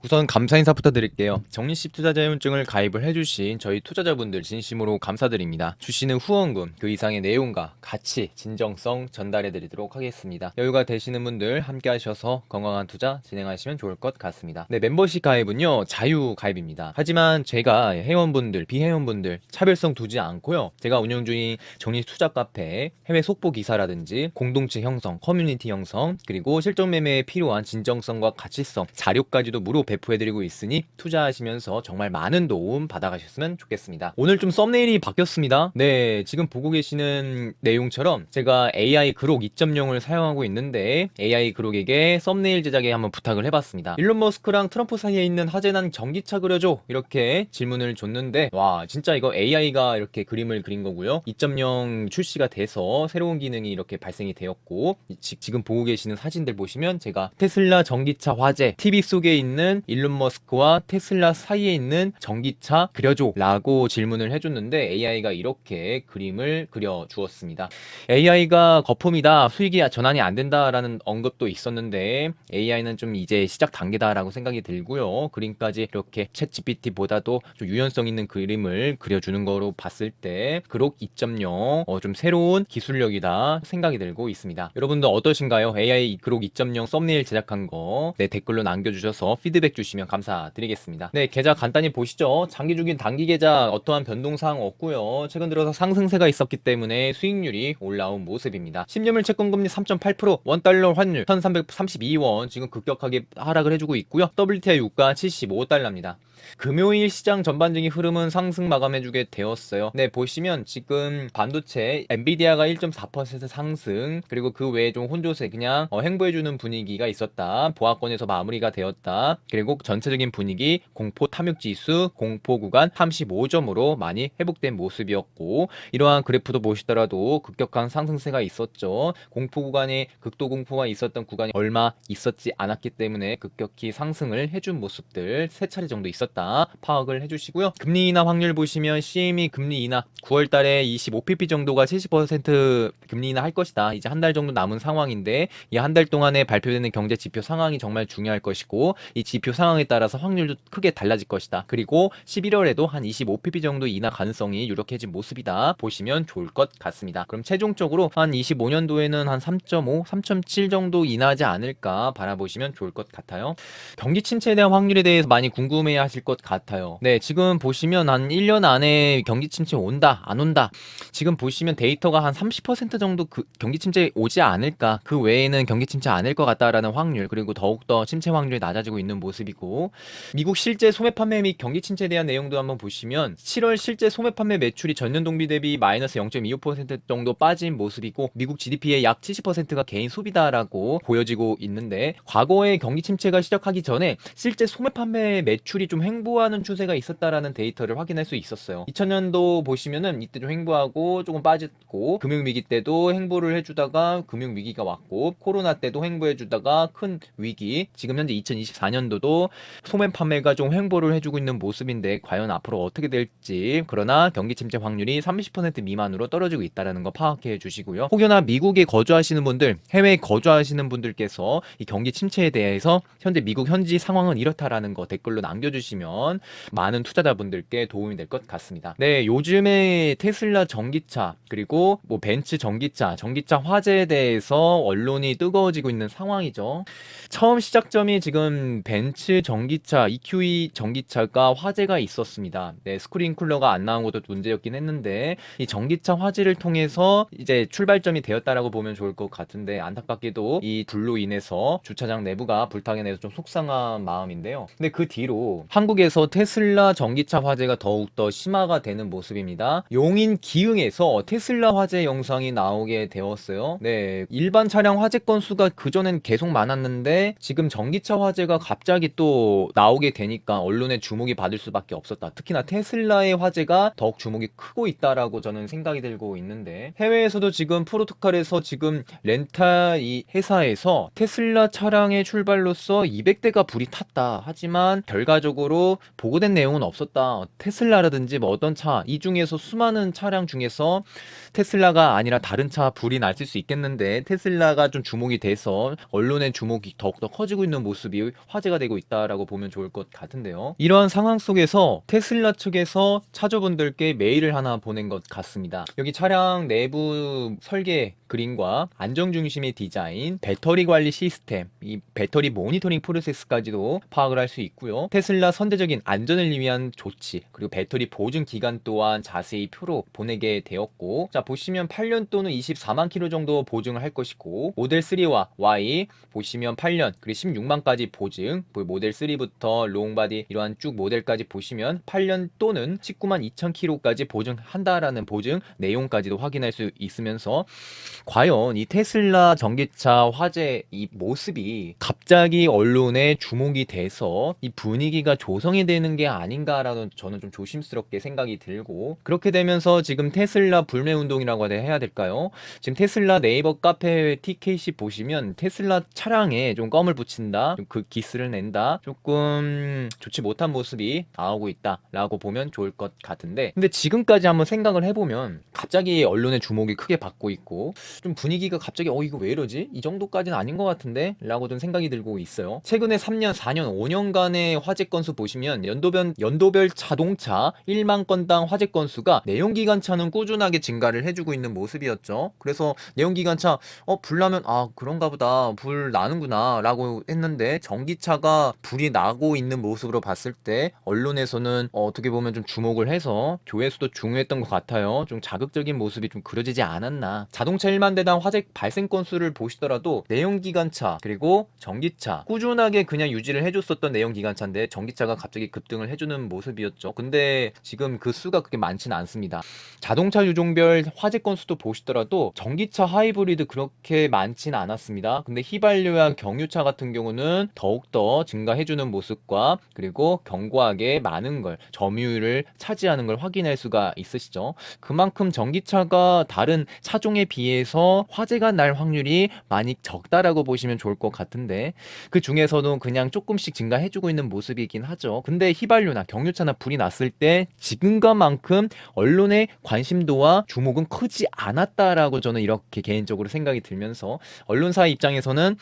우선 감사 인사부터 드릴게요. 적립식 투자자회원증을 가입을 해주신 저희 투자자분들 진심으로 감사드립니다. 주시는 후원금 그 이상의 내용과 가치, 진정성 전달해드리도록 하겠습니다. 여유가 되시는 분들 함께 하셔서 건강한 투자 진행하시면 좋을 것 같습니다. 네, 멤버십 가입은요 자유 가입입니다. 하지만 제가 회원분들, 비회원분들 차별성 두지 않고요. 제가 운영 중인 적립 투자 카페 해외 속보 기사라든지 공동체 형성, 커뮤니티 형성, 그리고 실전 매매에 필요한 진정성과 가치성 자료까지도 무료 배포해드리고 있으니 투자하시면서 정말 많은 도움 받아가셨으면 좋겠습니다. 오늘 좀 썸네일이 바뀌었습니다. 네, 지금 보고 계시는 내용처럼 제가 AI 그록 2.0을 사용하고 있는데 AI 그록에게 썸네일 제작에 한번 부탁을 해봤습니다. 일론 머스크랑 트럼프 사이에 있는 화재난 전기차 그려줘 이렇게 질문을 줬는데 와 진짜 이거 AI가 이렇게 그림을 그린 거고요. 2.0 출시가 돼서 새로운 기능이 이렇게 발생이 되었고 지금 보고 계시는 사진들 보시면 제가 테슬라 전기차 화재 TV 속에 있는 일론 머스크와 테슬라 사이에 있는 전기차 그려줘 라고 질문을 해줬는데 AI가 이렇게 그림을 그려주었습니다. AI가 거품이다, 수익이 전환이 안 된다라는 언급도 있었는데 AI는 좀 이제 시작 단계다라고 생각이 들고요. 그림까지 이렇게 챗 GPT보다도 좀 유연성 있는 그림을 그려주는 거로 봤을 때 그록 2.0 좀 새로운 기술력이다 생각이 들고 있습니다. 여러분들 어떠신가요? AI 그록 2.0 썸네일 제작한 거 댓글로 남겨주셔서 피드백 주시면 감사드리겠습니다. 네, 계좌 간단히 보시죠. 장기 중인 단기 계좌 어떠한 변동사항 없고요. 최근 들어서 상승세가 있었기 때문에 수익률이 올라온 모습입니다. 10년물 채권금리 3.8%, 원달러 환율 1332원 지금 급격하게 하락을 해주고 있고요. WTI 유가 75달러입니다. 금요일 시장 전반적인 흐름은 상승 마감해주게 되었어요. 네, 보시면 지금 반도체 엔비디아가 1.4% 상승, 그리고 그 외에 좀 혼조세 그냥 횡보해주는 분위기가 있었다. 보합권에서 마무리가 되었다. 그리고 전체적인 분위기 공포 탐욕지수 공포 구간 35점으로 많이 회복된 모습이었고, 이러한 그래프도 보시더라도 급격한 상승세가 있었죠. 공포 구간에 극도 공포가 있었던 구간이 얼마 있었지 않았기 때문에 급격히 상승을 해준 모습들 3차례 정도 있었다 파악을 해주시고요. 금리 인하 확률 보시면 CME 금리 인하 9월 달에 25pp 정도가 70% 금리 인하 할 것이다. 이제 한 달 정도 남은 상황인데 이 한 달 동안에 발표되는 경제 지표 상황이 정말 중요할 것이고 이 지표 상황에 따라서 확률도 크게 달라질 것이다. 그리고 11월에도 한 25pp 정도 인하 가능성이 유력해진 모습이다 보시면 좋을 것 같습니다. 그럼 최종적으로 한 25년도에는 한 3.5, 3.7 정도 인하하지 않을까 바라보시면 좋을 것 같아요. 경기 침체에 대한 확률에 대해서 많이 궁금해 하실 것 같아요. 네, 지금 보시면 한 1년 안에 경기 침체 온다, 안 온다. 지금 보시면 데이터가 한 30% 정도 경기 침체 오지 않을까. 그 외에는 경기 침체 않을 것 같다라는 확률, 그리고 더욱더 침체 확률이 낮아지고 있는 모습이고, 미국 실제 소매 판매 및 경기 침체에 대한 내용도 한번 보시면 7월 실제 소매 판매 매출이 전년 동기 대비 마이너스 0.25% 정도 빠진 모습이고, 미국 GDP의 약 70%가 개인 소비다라고 보여지고 있는데, 과거에 경기 침체가 시작하기 전에 실제 소매 판매 매출이 좀 횡보하는 추세가 있었다라는 데이터를 확인할 수 있었어요. 2000년도 보시면은 이때 좀 횡보하고 조금 빠졌고, 금융위기 때도 횡보를 해주다가 금융위기가 왔고, 코로나 때도 횡보해주다가 큰 위기, 지금 현재 2024년도도 소매 판매가 좀 횡보를 해주고 있는 모습인데 과연 앞으로 어떻게 될지, 그러나 경기 침체 확률이 30% 미만으로 떨어지고 있다는 거 파악해 주시고요. 혹여나 미국에 거주하시는 분들, 해외에 거주하시는 분들께서 이 경기 침체에 대해서 현재 미국 현지 상황은 이렇다라는 거 댓글로 남겨주시면 많은 투자자분들께 도움이 될 것 같습니다. 네, 요즘에 테슬라 전기차 그리고 뭐 벤츠 전기차 화재에 대해서 언론이 뜨거워지고 있는 상황이죠. 처음 시작점이 지금 벤츠 전기차 EQE 전기차가 화재가 있었습니다. 네, 스크린 쿨러가 안 나온 것도 문제였긴 했는데 이 전기차 화재를 통해서 이제 출발점이 되었다라고 보면 좋을 것 같은데, 안타깝게도 이 불로 인해서 주차장 내부가 불타게 돼서 좀 속상한 마음인데요. 근데 그 뒤로 한국에서 테슬라 전기차 화재가 더욱더 심화가 되는 모습입니다. 용인 기흥에서 테슬라 화재 영상이 나오게 되었어요. 네, 일반 차량 화재 건수가 그전엔 계속 많았는데 지금 전기차 화재가 갑자기 또 나오게 되니까 언론의 주목이 받을 수밖에 없었다. 특히나 테슬라의 화재가 더욱 주목이 크고 있다라고 저는 생각이 들고 있는데, 해외에서도 지금 포르투갈에서 지금 렌탈 이 회사에서 테슬라 차량의 출발로서 200대가 불이 탔다. 하지만 결과적으로 보고된 내용은 없었다. 테슬라라든지 뭐 어떤 차, 이 중에서 수많은 차량 중에서 테슬라가 아니라 다른 차 불이 났을 수 있겠는데 테슬라가 좀 주목이 돼서 언론의 주목이 더욱더 커지고 있는 모습이 화제가 되고 진행되고 있다라고 보면 좋을 것 같은데요. 이러한 상황 속에서 테슬라 측에서 차주분들께 메일을 하나 보낸 것 같습니다. 여기 차량 내부 설계 그림과 안정 중심의 디자인, 배터리 관리 시스템, 이 배터리 모니터링 프로세스까지도 파악을 할 수 있고요. 테슬라 선제적인 안전을 위한 조치, 그리고 배터리 보증 기간 또한 자세히 표로 보내게 되었고, 자 보시면 8년 또는 24만 킬로 정도 보증을 할 것이고, 모델 3와 Y 보시면 8년 그리고 16만까지 보증, 모델 3부터 롱바디 이러한 쭉 모델까지 보시면 8년 또는 19만 2천 킬로까지 보증한다라는 보증 내용까지도 확인할 수 있으면서, 과연 이 테슬라 전기차 화재 이 모습이 갑자기 언론에 주목이 돼서 이 분위기가 조성이 되는 게 아닌가라는 저는 좀 조심스럽게 생각이 들고, 그렇게 되면서 지금 테슬라 불매운동이라고 해야 될까요? 지금 테슬라 네이버 카페 TKC 보시면 테슬라 차량에 좀 껌을 붙인다, 좀 그 기스를 낸다, 조금 좋지 못한 모습이 나오고 있다라고 보면 좋을 것 같은데, 근데 지금까지 한번 생각을 해보면 갑자기 언론의 주목이 크게 받고 있고 좀 분위기가 갑자기 이거 왜 이러지? 이 정도까지는 아닌 것 같은데? 라고 좀 생각이 들고 있어요. 최근에 3년, 4년, 5년간의 화재 건수 보시면 연도별 자동차 1만 건당 화재 건수가 내연기관차는 꾸준하게 증가를 해주고 있는 모습이었죠. 그래서 내연기관차 불 나면 그런가 보다, 불 나는구나 라고 했는데, 전기차가 불이 나고 있는 모습으로 봤을 때 언론에서는 어떻게 보면 좀 주목을 해서 조회수도 중요했던 것 같아요. 좀 자극적인 모습이 좀 그려지지 않았나. 자동차 1만 대당 화재 발생 건수를 보시더라도 내연기관차 그리고 전기차 꾸준하게 그냥 유지를 해줬었던 내연기관차인데 전기차가 갑자기 급등을 해주는 모습이었죠. 근데 지금 그 수가 그렇게 많지는 않습니다. 자동차 유종별 화재 건수도 보시더라도 전기차 하이브리드 그렇게 많지는 않았습니다. 근데 휘발유와 경유차 같은 경우는 더욱더 증가해주는 모습과, 그리고 견고하게 많은 걸, 점유율을 차지하는 걸 확인할 수가 있으시죠. 그만큼 전기차가 다른 차종에 비해서 화재가 날 확률이 많이 적다라고 보시면 좋을 것 같은데, 그 중에서도 그냥 조금씩 증가해주고 있는 모습이긴 하죠. 근데 휘발유나 경유차나 불이 났을 때 지금과만큼 언론의 관심도와 주목은 크지 않았다라고 저는 이렇게 개인적으로 생각이 들면서, 언론사 입장에서는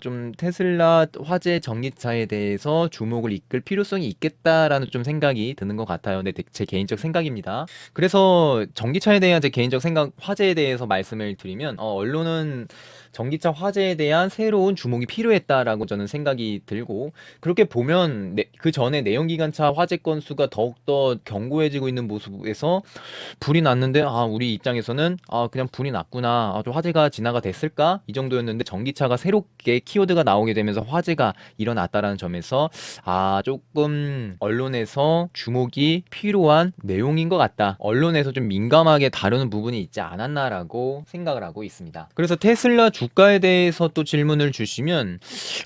좀 테슬라 화재 전기차에 대해서 주목을 이끌 필요성이 있겠다라는 좀 생각이 드는 것 같아요. 네, 제 개인적 생각입니다. 그래서 전기차에 대한 제 개인적 생각, 화재에 대해서 말씀을 드리면, 언론은 전기차 화재에 대한 새로운 주목이 필요했다라고 저는 생각이 들고, 그렇게 보면 그 전에 내연기관차 화재 건수가 더욱더 견고해지고 있는 모습에서 불이 났는데 우리 입장에서는 그냥 불이 났구나, 좀 화재가 진화가 됐을까 이 정도였는데, 전기차가 새롭게 키워드가 나오게 되면서 화재가 일어났다라는 점에서 조금 언론에서 주목이 필요한 내용인 것 같다, 언론에서 좀 민감하게 다루는 부분이 있지 않았나라고 생각을 하고 있습니다. 그래서 테슬라 주가에 대해서 또 질문을 주시면,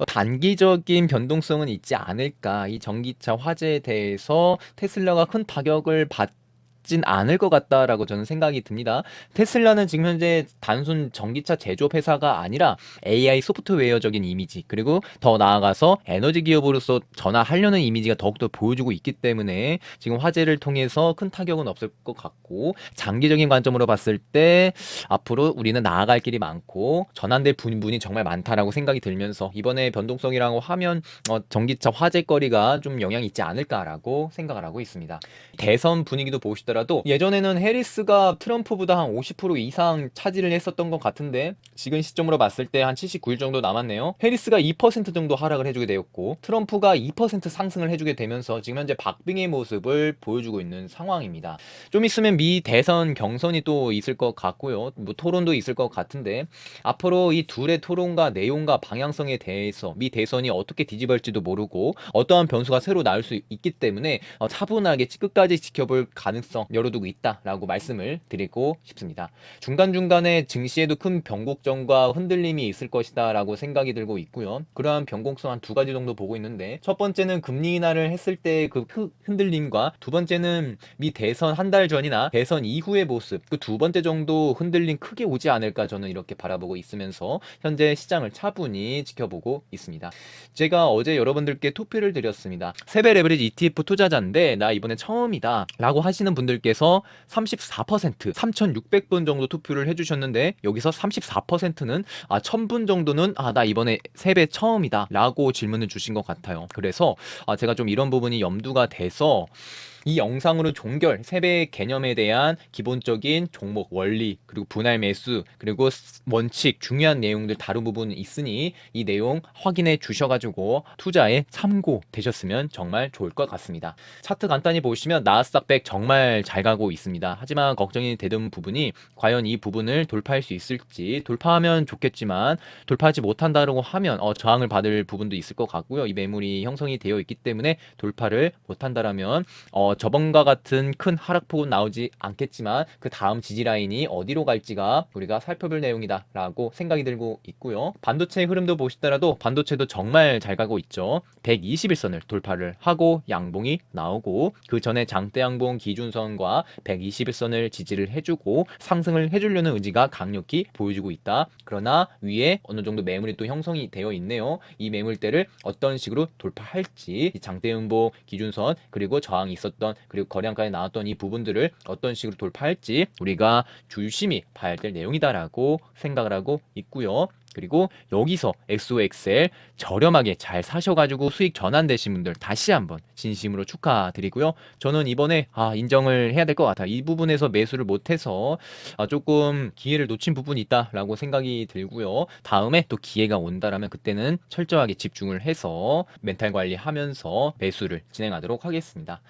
단기적인 변동성은 있지 않을까, 이 전기차 화재에 대해서 테슬라가 큰 타격을 받진 않을 것 같다라고 저는 생각이 듭니다. 테슬라는 지금 현재 단순 전기차 제조업 회사가 아니라 AI 소프트웨어적인 이미지, 그리고 더 나아가서 에너지 기업으로서 전환하려는 이미지가 더욱더 보여주고 있기 때문에 지금 화재를 통해서 큰 타격은 없을 것 같고, 장기적인 관점으로 봤을 때 앞으로 우리는 나아갈 길이 많고 전환될 부분이 정말 많다라고 생각이 들면서, 이번에 변동성이라고 하면 전기차 화재거리가 좀 영향이 있지 않을까라고 생각을 하고 있습니다. 대선 분위기도 보시더라도 예전에는 해리스가 트럼프보다 한 50% 이상 차지를 했었던 것 같은데, 지금 시점으로 봤을 때 한 79일 정도 남았네요. 해리스가 2% 정도 하락을 해주게 되었고 트럼프가 2% 상승을 해주게 되면서 지금 현재 박빙의 모습을 보여주고 있는 상황입니다. 좀 있으면 미 대선 경선이 또 있을 것 같고요, 토론도 있을 것 같은데, 앞으로 이 둘의 토론과 내용과 방향성에 대해서 미 대선이 어떻게 뒤집을지도 모르고 어떠한 변수가 새로 나올 수 있기 때문에 차분하게 끝까지 지켜볼 가능성 열어두고 있다라고 말씀을 드리고 싶습니다. 중간중간에 증시에도 큰 변곡점과 흔들림이 있을 것이다 라고 생각이 들고 있고요. 그러한 변곡점 한 두 가지 정도 보고 있는데, 첫 번째는 금리 인하를 했을 때 그 흔들림과, 두 번째는 미 대선 한 달 전이나 대선 이후의 모습, 그 두 번째 정도 흔들림 크게 오지 않을까 저는 이렇게 바라보고 있으면서 현재 시장을 차분히 지켜보고 있습니다. 제가 어제 여러분들께 투표를 드렸습니다. 세배 레버리지 ETF 투자자인데 나 이번에 처음이다 라고 하시는 분들 분들께서 34%, 3,600분 정도 투표를 해주셨는데 여기서 34%는 1,000분 정도는 나 이번에 세배 처음이다 라고 질문을 주신 것 같아요. 그래서 제가 좀 이런 부분이 염두가 돼서 이 영상으로 종결, 세배 개념에 대한 기본적인 종목, 원리, 그리고 분할 매수, 그리고 원칙, 중요한 내용들 다룬 부분이 있으니 이 내용 확인해 주셔가지고 투자에 참고 되셨으면 정말 좋을 것 같습니다. 차트 간단히 보시면 나스닥 100 정말 잘 가고 있습니다. 하지만 걱정이 되던 부분이 과연 이 부분을 돌파할 수 있을지, 돌파하면 좋겠지만 돌파하지 못한다고 하면 저항을 받을 부분도 있을 것 같고요. 이 매물이 형성이 되어 있기 때문에 돌파를 못한다라면 저번과 같은 큰 하락폭은 나오지 않겠지만 그 다음 지지라인이 어디로 갈지가 우리가 살펴볼 내용이다 라고 생각이 들고 있고요. 반도체 흐름도 보시더라도 반도체도 정말 잘 가고 있죠. 121선을 돌파를 하고 양봉이 나오고 그 전에 장대 양봉 기준선과 121선을 지지를 해주고 상승을 해주려는 의지가 강력히 보여주고 있다. 그러나 위에 어느 정도 매물이 또 형성이 되어 있네요. 이 매물대를 어떤 식으로 돌파할지 장대 양봉 기준선 그리고 저항이 있었던 그리고 거래량가에 나왔던 이 부분들을 어떤 식으로 돌파할지 우리가 유심히 봐야 될 내용이다라고 생각을 하고 있고요. 그리고 여기서 XOXL 저렴하게 잘 사셔가지고 수익 전환되신 분들 다시 한번 진심으로 축하드리고요. 저는 이번에 인정을 해야 될 것 같아요. 이 부분에서 매수를 못해서 조금 기회를 놓친 부분이 있다라고 생각이 들고요. 다음에 또 기회가 온다라면 그때는 철저하게 집중을 해서 멘탈 관리하면서 매수를 진행하도록 하겠습니다.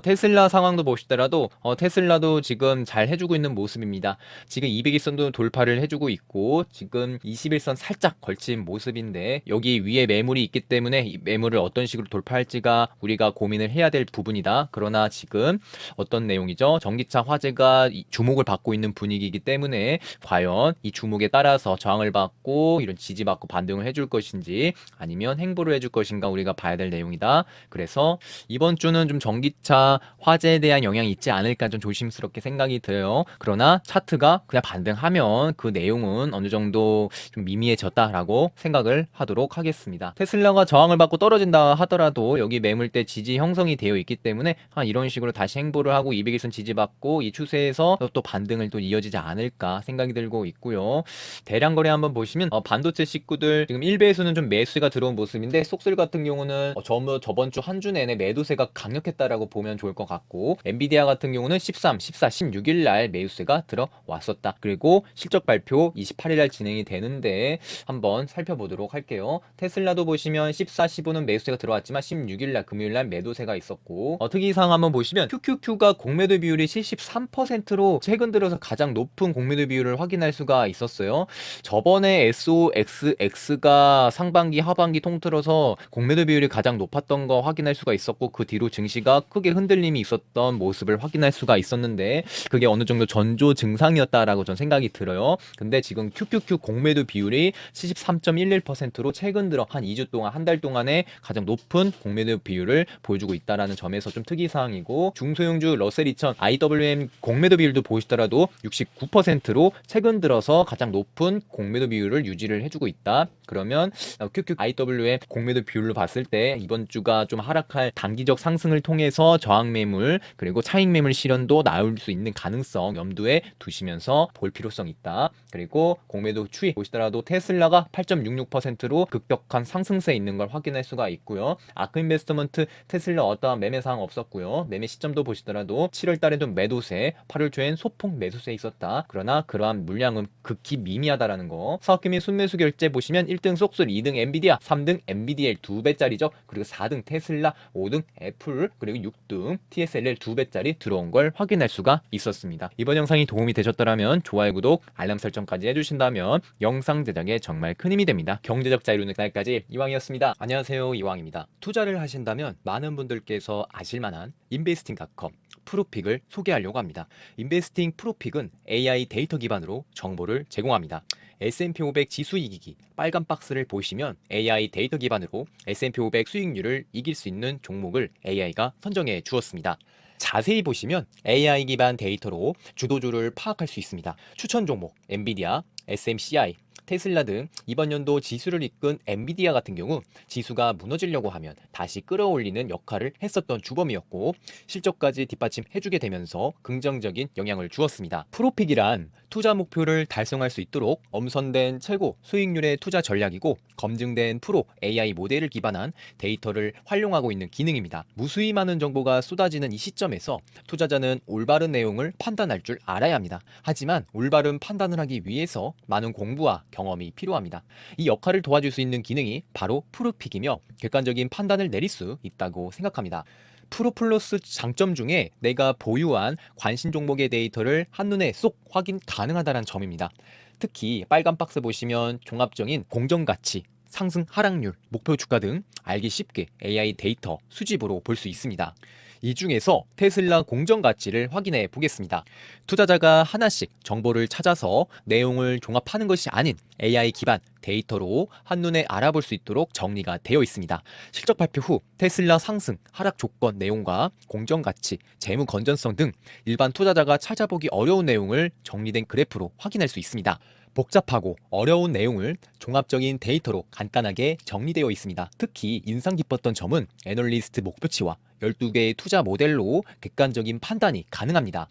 테슬라 상황도 보시더라도 테슬라도 지금 잘 해주고 있는 모습입니다. 지금 200일선도 돌파를 해주고 있고 지금 21선 살짝 걸친 모습인데 여기 위에 매물이 있기 때문에 이 매물을 어떤 식으로 돌파할지가 우리가 고민을 해야 될 부분이다. 그러나 지금 어떤 내용이죠? 전기차 화재가 주목을 받고 있는 분위기이기 때문에 과연 이 주목에 따라서 저항을 받고 이런 지지받고 반등을 해줄 것인지 아니면 행보를 해줄 것인가 우리가 봐야 될 내용이다. 그래서 이번 주는 좀 전기차 화재에 대한 영향이 있지 않을까 좀 조심스럽게 생각이 들어요. 그러나 차트가 그냥 반등하면 그 내용은 어느 정도 좀 미미해졌다라고 생각을 하도록 하겠습니다. 테슬라가 저항을 받고 떨어진다 하더라도 여기 매물대 지지 형성이 되어 있기 때문에 이런 식으로 다시 행보를 하고 200일선 지지받고 이 추세에서 또 반등을 또 이어지지 않을까 생각이 들고 있고요. 대량 거래 한번 보시면 반도체 식구들 지금 1배에서는 좀 매수가 들어온 모습인데 속슬 같은 경우는 저번 주 한 주 내내 매도세가 강력했다라고 보면 좋을 것 같고 엔비디아 같은 경우는 13, 14, 16일 날 매수세가 들어왔었다. 그리고 실적 발표 28일 날 진행이 되는데 한번 살펴보도록 할게요. 테슬라도 보시면 14, 15는 매수세가 들어왔지만 16일 날 금요일 날 매도세가 있었고 특이사항 한번 보시면 QQQ가 공매도 비율이 73%로 최근 들어서 가장 높은 공매도 비율을 확인할 수가 있었어요. 저번에 SOXX가 상반기 하반기 통틀어서 공매도 비율이 가장 높았던 거 확인할 수가 있었고 그 뒤로 증시가 크게 흔들림이 있었던 모습을 확인할 수가 있었는데 그게 어느 정도 전조 증상이었다라고 전 생각이 들어요. 근데 지금 QQQ 공매도 비율이 73.11%로 최근 들어 한 2주 동안 한 달 동안에 가장 높은 공매도 비율을 보여주고 있다라는 점에서 좀 특이사항이고 중소형주 러셀 2000 IWM 공매도 비율도 보시더라도 69%로 최근 들어서 가장 높은 공매도 비율을 유지를 해주고 있다. 그러면 QQ IWM 공매도 비율로 봤을 때 이번 주가 좀 하락할 단기적 상승을 통해서 저항 매물 그리고 차익 매물 실현도 나올 수 있는 가능성 염두에 두시면서 볼 필요성 있다. 그리고 공매도 추이 보시더라도 테슬라가 8.66%로 급격한 상승세에 있는 걸 확인할 수가 있고요. 아크인베스트먼트 테슬라 어떠한 매매 사항 없었고요. 매매 시점도 보시더라도 7월 달에도 매도세, 8월 초엔 소폭 매수세에 있었다. 그러나 그러한 물량은 극히 미미하다라는 거. 사업기 및 순매수 결제 보시면 1등 속술, 2등 엔비디아, 3등 엔비디엘 2배짜리죠. 그리고 4등 테슬라, 5등 애플, 그리고 6등 TSLL 2배짜리 들어온 걸 확인할 수가 있었습니다. 이번 영상이 도움이 되셨더라면 좋아요, 구독, 알람 설정까지 해주신다면 영상 제작에 정말 큰 힘이 됩니다. 경제적 자유로는 그날까지 이왕이었습니다. 안녕하세요, 이왕입니다. 투자를 하신다면 많은 분들께서 아실만한 인베스팅닷컴 프로픽을 소개하려고 합니다. 인베스팅 프로픽은 AI 데이터 기반으로 정보를 제공합니다. S&P 500 지수 이기기 빨간 박스를 보시면 AI 데이터 기반으로 S&P 500 수익률을 이길 수 있는 종목을 AI가 선정해 주었습니다. 자세히 보시면 AI 기반 데이터로 주도주를 파악할 수 있습니다. 추천 종목 엔비디아, SMCI, 테슬라 등 이번 연도 지수를 이끈 엔비디아 같은 경우 지수가 무너지려고 하면 다시 끌어올리는 역할을 했었던 주범이었고 실적까지 뒷받침해주게 되면서 긍정적인 영향을 주었습니다. 프로픽이란 투자 목표를 달성할 수 있도록 엄선된 최고 수익률의 투자 전략이고 검증된 프로 AI 모델을 기반한 데이터를 활용하고 있는 기능입니다. 무수히 많은 정보가 쏟아지는 이 시점에서 투자자는 올바른 내용을 판단할 줄 알아야 합니다. 하지만 올바른 판단을 하기 위해서 많은 공부와 경험이 필요합니다. 이 역할을 도와줄 수 있는 기능이 바로 프로픽이며 객관적인 판단을 내릴 수 있다고 생각합니다. 프로플러스 장점 중에 내가 보유한 관심 종목의 데이터를 한눈에 쏙 확인 가능하다는 점입니다. 특히 빨간 박스 보시면 종합적인 공정가치, 상승 하락률, 목표 주가 등 알기 쉽게 AI 데이터 수집으로 볼 수 있습니다. 이 중에서 테슬라 공정 가치를 확인해 보겠습니다. 투자자가 하나씩 정보를 찾아서 내용을 종합하는 것이 아닌 AI 기반 데이터로 한눈에 알아볼 수 있도록 정리가 되어 있습니다. 실적 발표 후 테슬라 상승, 하락 조건 내용과 공정 가치, 재무 건전성 등 일반 투자자가 찾아보기 어려운 내용을 정리된 그래프로 확인할 수 있습니다. 복잡하고 어려운 내용을 종합적인 데이터로 간단하게 정리되어 있습니다. 특히 인상 깊었던 점은 애널리스트 목표치와 12개의 투자 모델로 객관적인 판단이 가능합니다.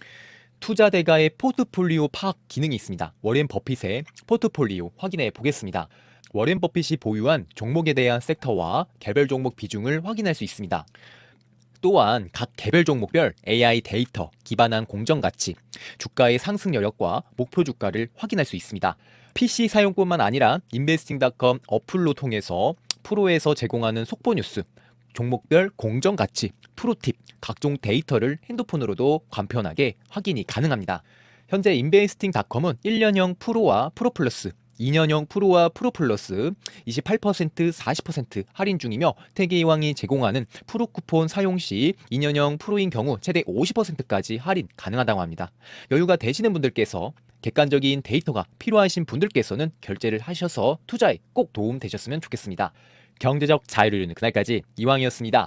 투자 대가의 포트폴리오 파악 기능이 있습니다. 워렌 버핏의 포트폴리오 확인해 보겠습니다. 워렌 버핏이 보유한 종목에 대한 섹터와 개별 종목 비중을 확인할 수 있습니다. 또한 각 개별 종목별 AI 데이터 기반한 공정가치, 주가의 상승 여력과 목표 주가를 확인할 수 있습니다. PC 사용뿐만 아니라 investing.com 어플로 통해서 프로에서 제공하는 속보 뉴스, 종목별 공정가치, 프로팁, 각종 데이터를 핸드폰으로도 간편하게 확인이 가능합니다. 현재 investing.com은 1년형 프로와 프로플러스, 2년형 프로와 프로플러스 28%, 40% 할인 중이며 태계이왕이 제공하는 프로 쿠폰 사용 시 2년형 프로인 경우 최대 50%까지 할인 가능하다고 합니다. 여유가 되시는 분들께서 객관적인 데이터가 필요하신 분들께서는 결제를 하셔서 투자에 꼭 도움 되셨으면 좋겠습니다. 경제적 자유를 이루는 그날까지 이왕이었습니다.